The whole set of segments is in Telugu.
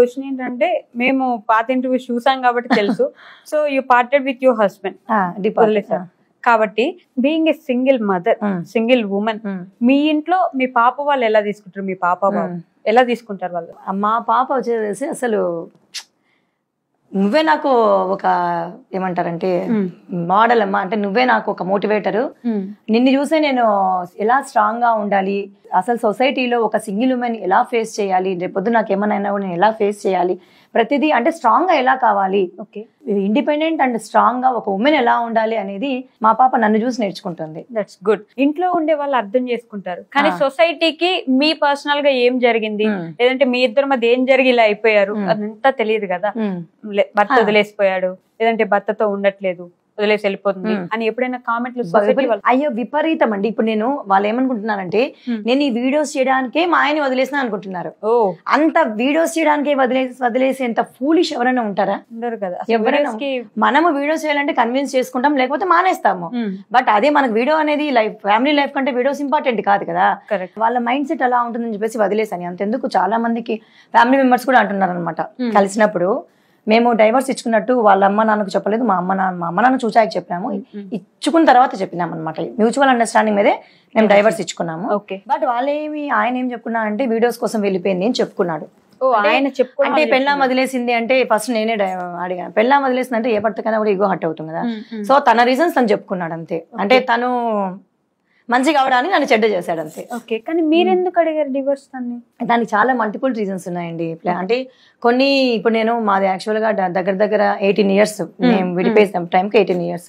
క్వశ్చన్ ఏంటంటే మేము పాత ఇంటర్వ్యూస్ చూసాం కాబట్టి తెలుసు. So you parted with your husband కాబట్టి being a single mother, single women, మీ ఇంట్లో మీ పాప వాళ్ళు ఎలా తీసుకుంటారు? మీ పాప ఎలా తీసుకుంటారు వాళ్ళు? మా పాప వచ్చేసి అసలు నువ్వే నాకు ఒక ఏమంటారంటే మోడల్ అమ్మా, అంటే నువ్వే నాకు ఒక మోటివేటరు. నిన్ను చూసే నేను ఎలా స్ట్రాంగ్ గా ఉండాలి, అసలు సొసైటీలో ఒక సింగిల్ ఉమెన్ ఎలా ఫేస్ చేయాలి, రేపొద్దు నాకు ఏమైనా నేను ఎలా ఫేస్ చేయాలి, ప్రతిదీ అంటే స్ట్రాంగ్ గా ఎలా కావాలి, ఇండిపెండెంట్ అండ్ స్ట్రాంగ్ గా ఒక ఉమెన్ ఎలా ఉండాలి అనేది మా పాప నన్ను చూసి నేర్చుకుంటుంది. That's good. ఇంట్లో ఉండే వాళ్ళు అర్థం చేసుకుంటారు, కానీ సొసైటీకి మీ పర్సనల్ గా ఏం జరిగింది, లేదంటే మీ ఇద్దరి మధ్య ఏం జరిగి ఇలా అయిపోయారు అదంతా తెలియదు కదా. భర్త వదిలేసిపోయాడు, లేదంటే భర్తతో ఉండట్లేదు, వదిలేసి వెళ్ళిపోతుంది అని ఎప్పుడైనా కామెంట్లు? అయ్యో విపరీతం అండి. ఇప్పుడు నేను వాళ్ళు ఏమనుకుంటున్నారంటే నేను ఈ వీడియోస్ చేయడానికే మా ఆయన్ని వదిలేసిన అనుకుంటున్నారు. అంత వీడియోస్ చేయడానికే వదిలేసేంత ఫూలిష్ ఎవరైనా ఉంటారా? ఉండరు కదా. ఎవరైనా మనము వీడియోస్ చేయాలంటే కన్విన్స్ చేసుకుంటాం, లేకపోతే మానేస్తాము. బట్ అదే మనకు వీడియో అనేది లైఫ్, ఫ్యామిలీ లైఫ్ కంటే వీడియోస్ ఇంపార్టెంట్ కాదు కదా. వాళ్ళ మైండ్ సెట్ అలా ఉంటుందని చెప్పేసి వదిలేసాను. అంతెందుకు చాలా మందికి ఫ్యామిలీ మెంబర్స్ కూడా అంటున్నారు అనమాట, కలిసినప్పుడు మేము డైవర్స్ ఇచ్చుకున్నట్టు వాళ్ళ అమ్మ నాన్నకు చెప్పలేదు, మా అమ్మ నాన్న చూచాక చెప్పినాము, ఇచ్చుకున్న తర్వాత చెప్పినాం అనమాట. మ్యూచువల్ అండర్స్టాండింగ్ మీదే మేము డైవర్స్ ఇచ్చుకున్నాము. బట్ ఆయన ఏం చెప్పుకున్నా అంటే వీడియోస్ కోసం వెళ్ళిపోయింది అని చెప్పుకున్నాడు. అంటే పెళ్ళాం వదిలేసింది అంటే ఫస్ట్ నేనే అడిగాను, పెళ్ళాం వదిలేసింది అంటే ఏ భర్తకైనా కూడా ఈగో హర్ట్ అవుతుంది కదా. సో తన రీజన్స్ తను చెప్పుకున్నాడు అంతే. అంటే తను మంచి కావడానికి నన్ను చెడ్డ చేశాడు అంతే. ఓకే, కానీ మీరెందుకు అడిగారు డివోర్స్? దానికి చాలా మల్టిపుల్ రీజన్స్ ఉన్నాయండి. అంటే కొన్ని ఇప్పుడు నేను మాది యాక్చువల్ గా దగ్గర 18 years మేము విడిపోయిన టైంకి 18 years.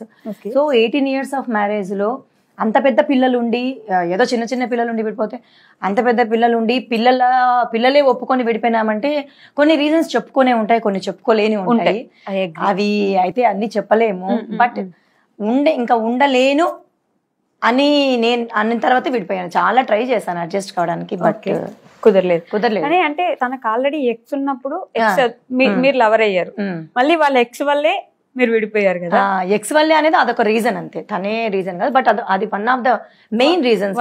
So 18 years of marriage లో అంత పెద్ద పిల్లలు ఉండి, ఏదో చిన్న పిల్లలు ఉండి విడిపోతే, అంత పెద్ద పిల్లలు ఉండి పిల్లలే ఒప్పుకొని విడిపోయినామంటే కొన్ని రీజన్స్ చెప్పుకునే ఉంటాయి, కొన్ని చెప్పుకోలేని ఉంటాయి. అవి అయితే అన్ని చెప్పలేము. బట్ ఇంకా ఉండలేను అని నేను అన్న తర్వాత విడిపోయాను. చాలా ట్రై చేశాను అడ్జస్ట్ కావడానికి, బట్ కుదరలేదు. అంటే తనకు ఆల్రెడీ ఎక్స్ ఉన్నప్పుడు మీరు లవర్ అయ్యారు, మళ్ళీ వాళ్ళ ఎక్స్ వల్లే మీరు విడిపోయారు కదా. ఎక్స్ వల్లే అనేది అదొక రీజన్ అంతే, తనే రీజన్ కాదు. బట్ అది one of the main reason.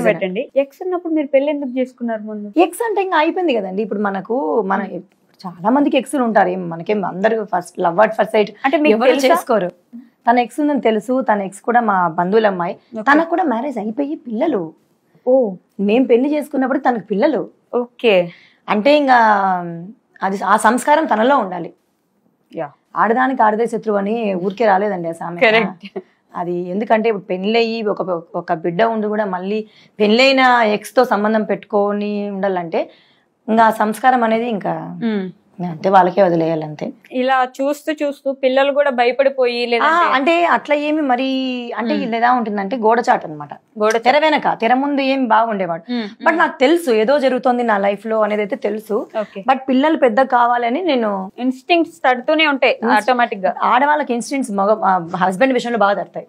పెట్టండి. ఎక్స్ ఉన్నప్పుడు మీరు పెళ్లి ఎందుకు చేసుకున్నారు ముందు? ఎక్స్ అంటే ఇంకా అయిపోయింది కదండి. ఇప్పుడు మన చాలా మందికి ఎక్స్లు ఉంటారు, మనకేం అందరూ first love at first sight అంటే ఎవరు చేసుకోరు. తన ఎక్స్ ఉందని తెలుసు, తన ఎక్స్ కూడా మా బంధువుల అమ్మాయి, తనకు కూడా మ్యారేజ్ అయిపోయి పిల్లలు. మేము పెళ్లి చేసుకున్నప్పుడు తనకు పిల్లలు. ఓకే, అంటే ఇంకా అది ఆ సంస్కారం తనలో ఉండాలి. ఆడదానికి ఆడదే శత్రువు అని ఊరికే రాలేదండి ఆ సామెత. అది ఎందుకంటే ఇప్పుడు పెళ్ళయ్యి ఒక బిడ్డ ఉండి కూడా మళ్ళీ పెళ్ళైన ఎక్స్ తో సంబంధం పెట్టుకొని ఉండాలంటే ఇంకా సంస్కారం అనేది ఇంకా అంటే వాళ్ళకే వదిలేయాలి అంతే. ఇలా చూస్తూ పిల్లలు కూడా భయపడిపోయి అంటే అట్లా ఏమి మరి అంటే ఇలా ఉంటుందంటే గోడచాటు అనమాట. తెర వెనక తెర ముందు ఏమి బాగుండేవాడు, బట్ నాకు తెలుసు ఏదో జరుగుతుంది నా లైఫ్ లో అనేది అయితే తెలుసు. బట్ పిల్లలు పెద్ద కావాలని నేను ఇన్స్టింక్ట్స్ తడుతూనే ఉంటాయి ఆటోమేటిక్ గా. ఆడవాళ్ళకి ఇన్స్టింక్ట్స్ హస్బెండ్ విషయంలో బాగా తడతాయి.